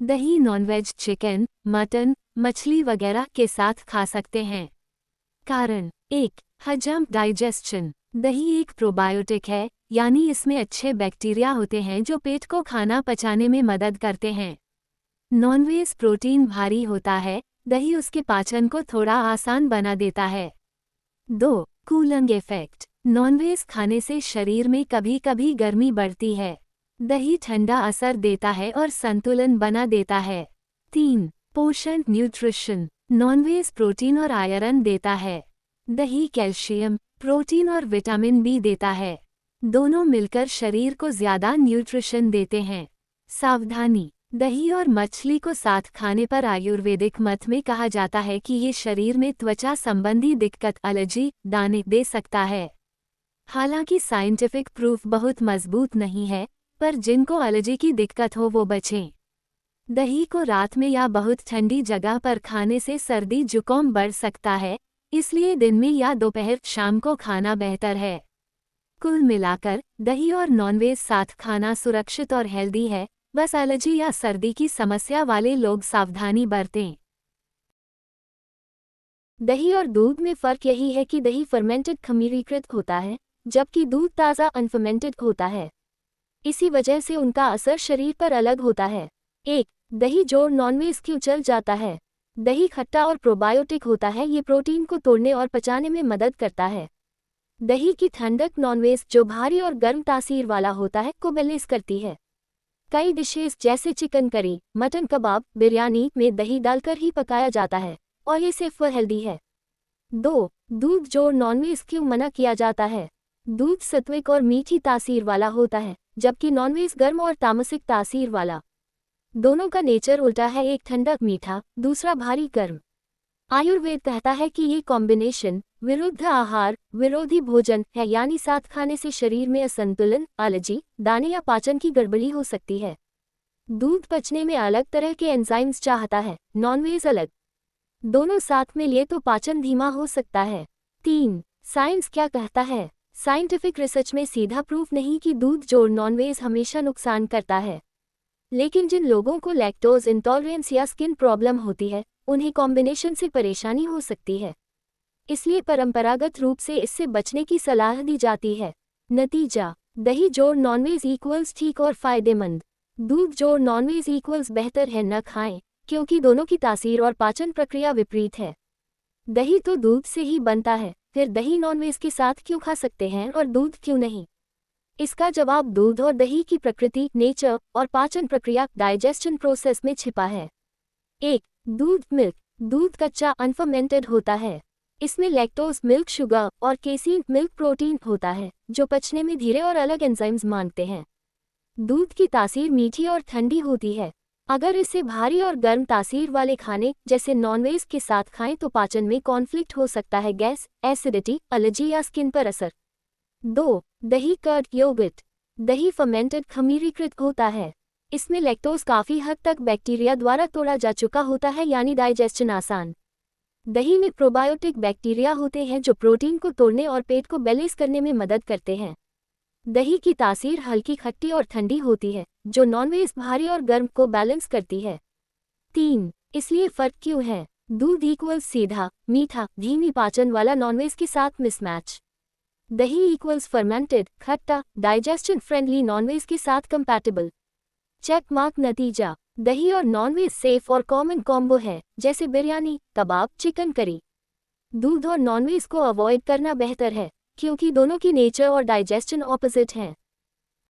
दही nonveg chicken, mutton, मछली वगैरह के साथ खा सकते हैं। कारण 1. हजम डाइजेशन। दही एक प्रोबायोटिक है, यानी इसमें अच्छे बैक्टीरिया होते हैं जो पेट को खाना पचाने में मदद करते हैं। नॉनवेज प्रोटीन भारी होता है, दही उसके पाचन को थोड़ा आसान बना देता है। 2. Cooling effect. नॉनवेज खाने से शरीर में कभी कभी गर्मी बढ़ती है। दही ठंडा असर देता है और संतुलन बना देता है। 3. पोषण न्यूट्रिशन। नॉनवेज प्रोटीन और आयरन देता है। दही कैल्शियम, प्रोटीन और विटामिन बी देता है। दोनों मिलकर शरीर को ज्यादा न्यूट्रिशन देते हैं। सावधानी। दही और मछली को साथ खाने पर आयुर्वेदिक मत में कहा जाता है कि ये शरीर में त्वचा संबंधी दिक्कत एलर्जी, दाने दे सकता है। हालांकि साइंटिफिक प्रूफ बहुत मजबूत नहीं है, पर जिनको एलर्जी की दिक्कत हो वो बचें। दही को रात में या बहुत ठंडी जगह पर खाने से सर्दी जुकाम बढ़ सकता है, इसलिए दिन में या दोपहर शाम को खाना बेहतर है। कुल मिलाकर दही और नॉनवेज साथ खाना सुरक्षित और हेल्दी है, बस एलर्जी या सर्दी की समस्या वाले लोग सावधानी बरतें। दही और दूध में फ़र्क यही है कि दही फर्मेंटेड खमीरीकृत होता है, जबकि दूध ताज़ा अनफर्मेंटेड होता है। इसी वजह से उनका असर शरीर पर अलग होता है। 1. दही जोड़ नॉनवेज क्यों चल जाता है। दही खट्टा और प्रोबायोटिक होता है, ये प्रोटीन को तोड़ने और पचाने में मदद करता है। दही की ठंडक नॉनवेज जो भारी और गर्म तासीर वाला होता है को बैलेंस करती है। कई डिशेस जैसे चिकन करी, मटन कबाब, बिरयानी में दही डालकर ही पकाया जाता है और ये सिर्फ हेल्दी है। 2. दूध जोड़ नॉनवेज क्यों मना किया जाता है। दूध सत्विक और मीठी तासीर वाला होता है, जबकि नॉनवेज गर्म और तामसिक तासीर वाला। दोनों का नेचर उल्टा है, एक ठंडक मीठा, दूसरा भारी गर्म। आयुर्वेद कहता है कि ये कॉम्बिनेशन विरुद्ध आहार विरोधी भोजन है, यानी साथ खाने से शरीर में असंतुलन, एलर्जी, दाने या पाचन की गड़बड़ी हो सकती है। दूध पचने में अलग तरह के एंजाइम्स चाहता है, नॉनवेज अलग। दोनों साथ में लिए तो पाचन धीमा हो सकता है। 3. साइंस क्या कहता है। साइंटिफिक रिसर्च में सीधा प्रूफ नहीं कि दूध जोड़ नॉनवेज हमेशा नुकसान करता है, लेकिन जिन लोगों को लैक्टोज इंटॉलरेंस या स्किन प्रॉब्लम होती है, उन्हें कॉम्बिनेशन से परेशानी हो सकती है। इसलिए परंपरागत रूप से इससे बचने की सलाह दी जाती है। नतीजा, दही जोड़ नॉनवेज इक्वल्स ठीक और फायदेमंद, दूध जोड़ नॉनवेज इक्वल्स बेहतर है न खाएं, क्योंकि दोनों की तासीर और पाचन प्रक्रिया विपरीत है। दही तो दूध से ही बनता है, फिर दही नॉनवेज के साथ क्यों खा सकते हैं और दूध क्यों नहीं? इसका जवाब दूध और दही की प्रकृति, नेचर और पाचन प्रक्रिया, डाइजेशन प्रोसेस में छिपा है। 1. दूध मिल्क। दूध कच्चा अनफर्मेंटेड होता है। इसमें लैक्टोज मिल्क शुगर और केसीन मिल्क प्रोटीन होता है, जो पचने में धीरे और अलग एंजाइम्स मांगते हैं। दूध की तासीर मीठी और ठंडी होती है। अगर इसे भारी और गर्म तासीर वाले खाने जैसे नॉनवेज के साथ खाएं तो पाचन में कॉन्फ्लिक्ट हो सकता है, गैस, एसिडिटी, एलर्जी या स्किन पर असर। 2. दही कर्ड योगर्ट। दही फर्मेंटेड खमीरीकृत होता है। इसमें लैक्टोज काफ़ी हद तक बैक्टीरिया द्वारा तोड़ा जा चुका होता है, यानी डाइजेशन आसान। दही में प्रोबायोटिक बैक्टीरिया होते हैं जो प्रोटीन को तोड़ने और पेट को बैलेंस करने में मदद करते हैं। दही की तासीर हल्की खट्टी और ठंडी होती है, जो नॉनवेज भारी और गर्म को बैलेंस करती है। 3. इसलिए फ़र्क क्यों है। दूध इक्वल्स सीधा, मीठा, धीमी पाचन वाला नॉनवेज के साथ मिसमैच। दही इक्वल्स फर्मेंटेड, खट्टा, डाइजेशन फ्रेंडली नॉनवेज के साथ कंपैटिबल। Check mark. नतीजा, दही और नॉनवेज सेफ और कॉमन कॉम्बो है, जैसे बिरयानी, कबाब, चिकन करी। दूध और नॉनवेज को अवॉइड करना बेहतर है, क्योंकि दोनों की नेचर और डाइजेशन ऑपोजिट हैं।